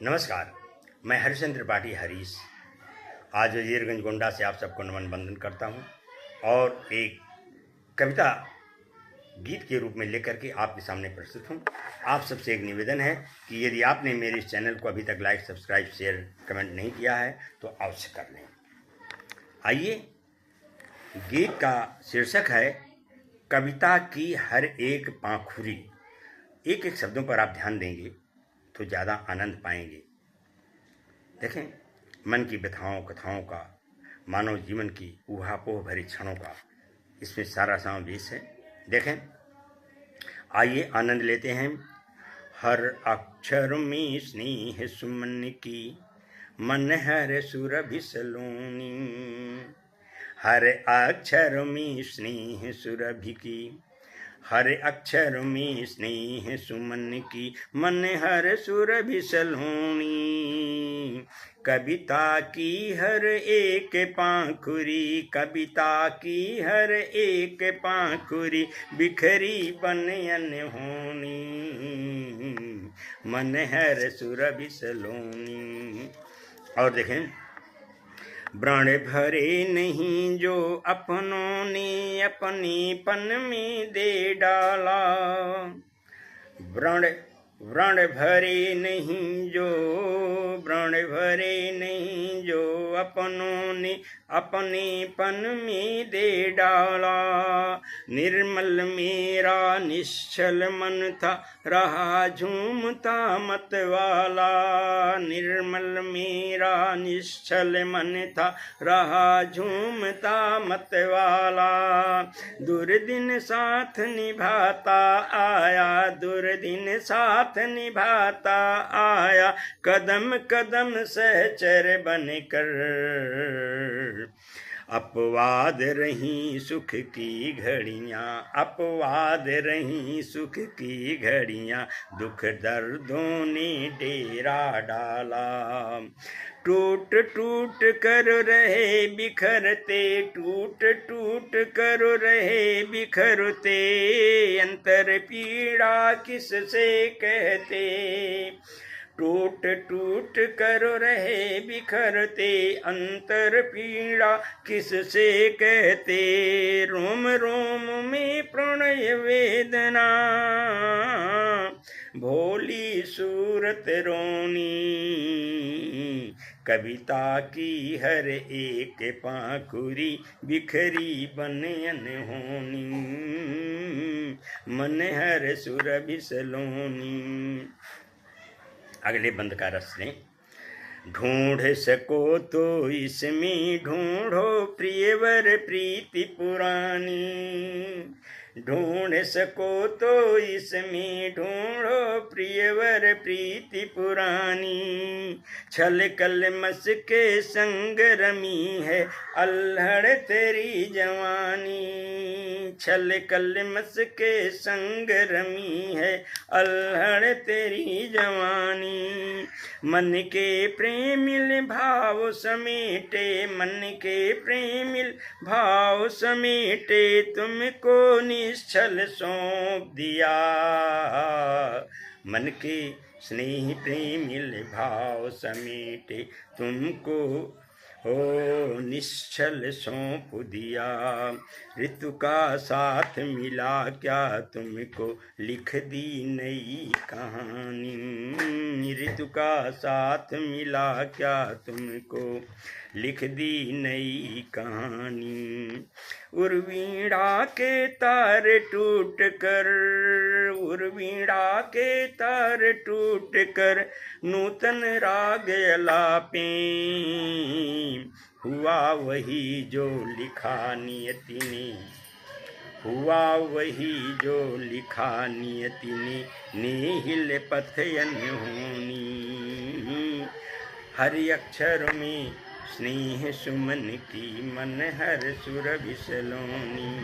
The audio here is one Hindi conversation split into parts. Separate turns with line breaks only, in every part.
नमस्कार, मैं हरिश्चंद्र त्रिपाठी हरीश आज वजीरगंज गोंडा से आप सबको नमन बंदन करता हूं और एक कविता गीत के रूप में लेकर के आपके सामने प्रस्तुत हूं। आप सबसे एक निवेदन है कि यदि आपने मेरे इस चैनल को अभी तक लाइक, सब्सक्राइब, शेयर, कमेंट नहीं किया है तो अवश्य कर लें। आइए, गीत का शीर्षक है कविता की हर एक पाखुरी। एक एक शब्दों पर आप ध्यान देंगे तो ज़्यादा आनंद पाएंगे। देखें, मन की व्यथाओं कथाओं का, मानव जीवन की ऊहापोह भरी क्षणों का इसमें सारा समावेश है। देखें, आइए आनंद लेते हैं। हर अक्षर में स्नेह सुमन की, मन हर सुरभि सलोनी। हर अक्षर में स्नेह सुरभि की, हर अक्षर में स्नेह सुमन की, मन हर सुरभि सलोनी। कविता की हर एक पाखुरी, कविता की हर एक पाखुरी, बिखरी बन अनहोनी। मन हर सुरभि सलोनी। और देखें, व्रण भरे नहीं जो अपनों ने अपनेपन में दे डाला। व्रण भरे नहीं जो, व्रण भरे नहीं जो अपनों ने अपनेपन में दे डाला। निर्मल मेरा निश्चल मन था, रहा झूमता मत वाला। निर्मल मेरा निश्चल मन था, रहा झूमता मत वाला। दुर्दिन साथ निभाता आया, दुर्दिन साथ निभाता आया, कदम कदम सहचर बनकर। अपवाद रही सुख की घड़ियाँ, अपवाद रही सुख की घड़ियाँ, दुख दर्दों ने डेरा डाला। टूट टूट कर रहे बिखरते, टूट टूट कर रहे बिखरते, अंतर पीड़ा किससे कहते। टूट टूट कर रहे बिखरते, अंतर पीड़ा किससे कहते। रोम रोम में प्रणय वेदना, भोली सूरत रोनी। कविता की हर एक पाखुरी, बिखरी बन अनहोनी। मन हर सुरभि सलोनी। अगले बंद का रस लें। ढूंढ सको तो इसमें ढूंढो प्रियवर प्रीति पुरानी। ढूंढ सको तो इसमें ढूंढो प्रियवर प्रीति पुरानी। छल कलमस के संग रमी है अल्हड़ तेरी जवानी। छल कलमस के संग रमी है अल्हड़ तेरी जवानी। मन के प्रेमिल भाव समेटे, मन के प्रेमिल भाव समेटे, तुमको निश्चल सौंप दिया। मन के स्नेह प्रेमिल भाव समेटे, तुमको हो निश्चल सौंप दिया। ऋतु का साथ मिला क्या तुमको, लिख दी नई कहानी। ऋतु का साथ मिला क्या तुमको, लिख दी नई कहानी। उर्वीणा के तार टूट कर, उर्वीणा के तार टूट कर, नूतन राग अलापे। हुआ वही जो लिखा नियति ने, हुआ वही जो लिखा नियति ने, नेहिल पथ अनहोनी। हर अक्षर में स्नेह सुमन की, मन हर सुरभि सलोनी।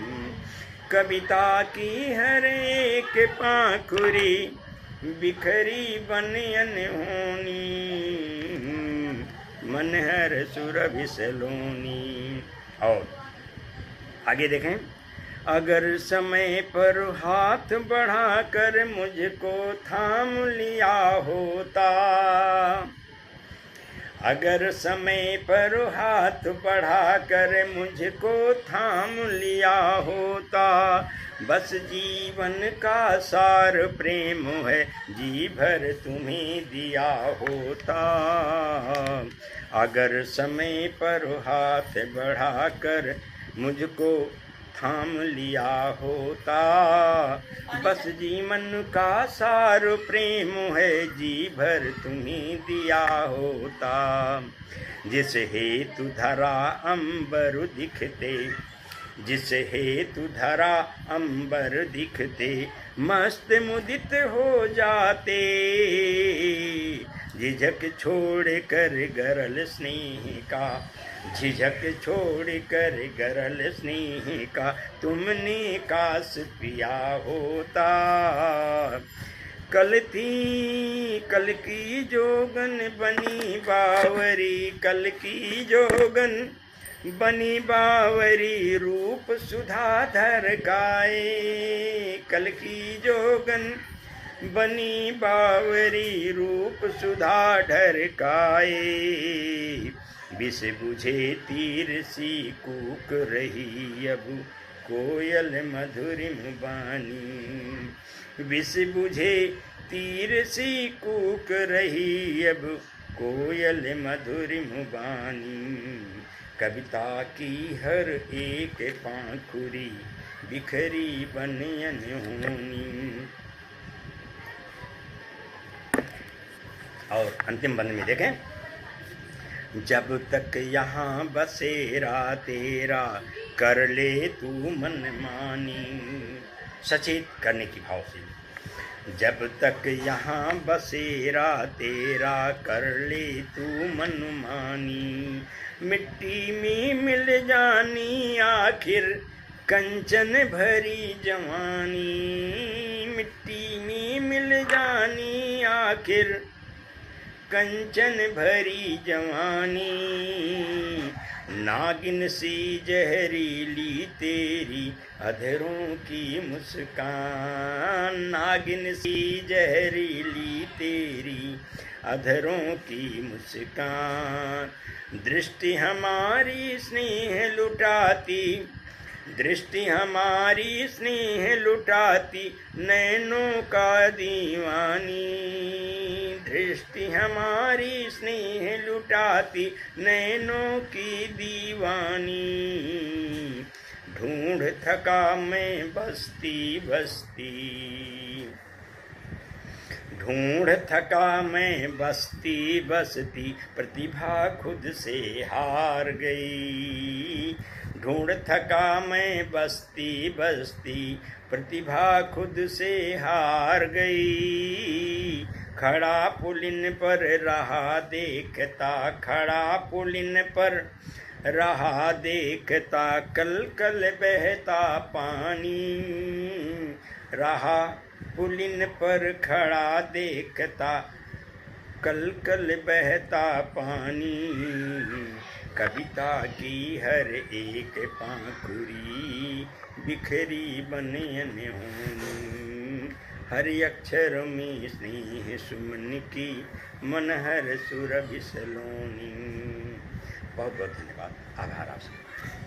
कविता की हर एक पाखुरी, बिखरी बन अनहोनी। मन हर सुरभि सलोनी। और आगे देखें। अगर समय पर हाथ बढ़ाकर मुझको थाम लिया होता, अगर समय पर हाथ बढ़ा कर मुझको थाम लिया होता, बस जीवन का सार प्रेम है जी भर तुम्हें दिया होता। अगर समय पर हाथ बढ़ा कर मुझको थाम लिया होता, बस जीवन का सार प्रेम है जी भर तुम्हें दिया होता। जिस हेतु धरा अंबर दिखते, जिस हेतु धरा अंबर दिखते, मस्त मुदित हो जाते, झिझक छोड़ कर गरल स्नेह का, झिझक छोड़ कर गरल स्नेह का तुमने काश पिया होता। कल की जोगन बनी बावरी, कल की जोगन बनी बावरी, रूप सुधाधर गाए। कल की जोगन बनी बावरी, रूप सुधाधर गाए। विष बुझे तीर सी कूक रही अब कोयल मधुरिम बानी, विष बुझे तीर सी कूक रही अब कोयल मधुरिम बानी। कविता की हर एक पाखुरी बिखरी बन अनहोनी। और अंतिम बंद में देखें, जब तक यहाँ बसेरा तेरा कर ले तू मन मानी, सचेत करने की भाव से, जब तक यहाँ बसेरा तेरा कर ले तू मन मानी, मिट्टी में मिल जानी आखिर कंचन भरी जवानी, मिट्टी में मिल जानी आखिर कंचन भरी जवानी। नागिन सी जहरीली तेरी अधरों की मुस्कान, नागिन सी जहरीली तेरी अधरों की मुस्कान। दृष्टि हमारी स्नेह लुटाती, दृष्टि हमारी स्नेह लुटाती, नैनों का दीवानी, दृष्टि हमारी स्नेह लुटाती, नैनों की दीवानी। ढूंढ थका मैं बस्ती बस्ती, ढूंढ थका मैं बस्ती बस्ती, प्रतिभा खुद से हार गई। ढूंढ थका मैं बस्ती बस्ती, प्रतिभा खुद से हार गई। खड़ा पुलिन पर रहा देखता, खड़ा पुलिन पर रहा देखता, कल कल बहता पानी। रहा पुलिन पर खड़ा देखता, कल कल बहता पानी। कविता की हर एक पाखुरी बिखरी बन अनहोनी, हर अक्षर में स्नेह सुमन की मनहर सुरभि सलोनी। बहुत बहुत धन्यवाद, आभार आप सबका।